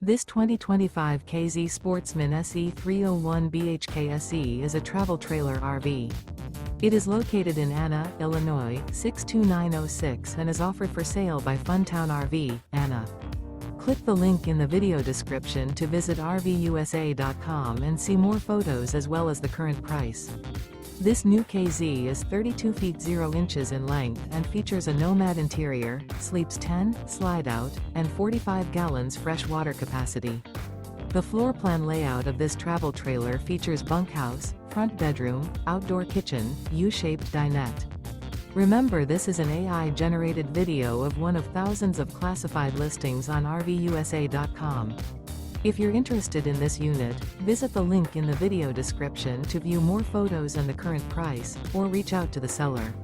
This 2025 K-Z Sportsmen SE 301 BHK SE is a travel trailer RV. It is located in Anna, Illinois, 62906 and is offered for sale by Funtown RV, Anna. Click the link in the video description to visit RVUSA.com and see more photos as well as the current price. This new KZ is 32 feet 0 inches in length and features a NOMAD interior, sleeps 10, slide-out, and 45 gallons fresh water capacity. The floor plan layout of this travel trailer features bunkhouse, front bedroom, outdoor kitchen, U-shaped dinette. Remember, this is an AI-generated video of one of thousands of classified listings on RVUSA.com. If you're interested in this unit, visit the link in the video description to view more photos and the current price, or reach out to the seller.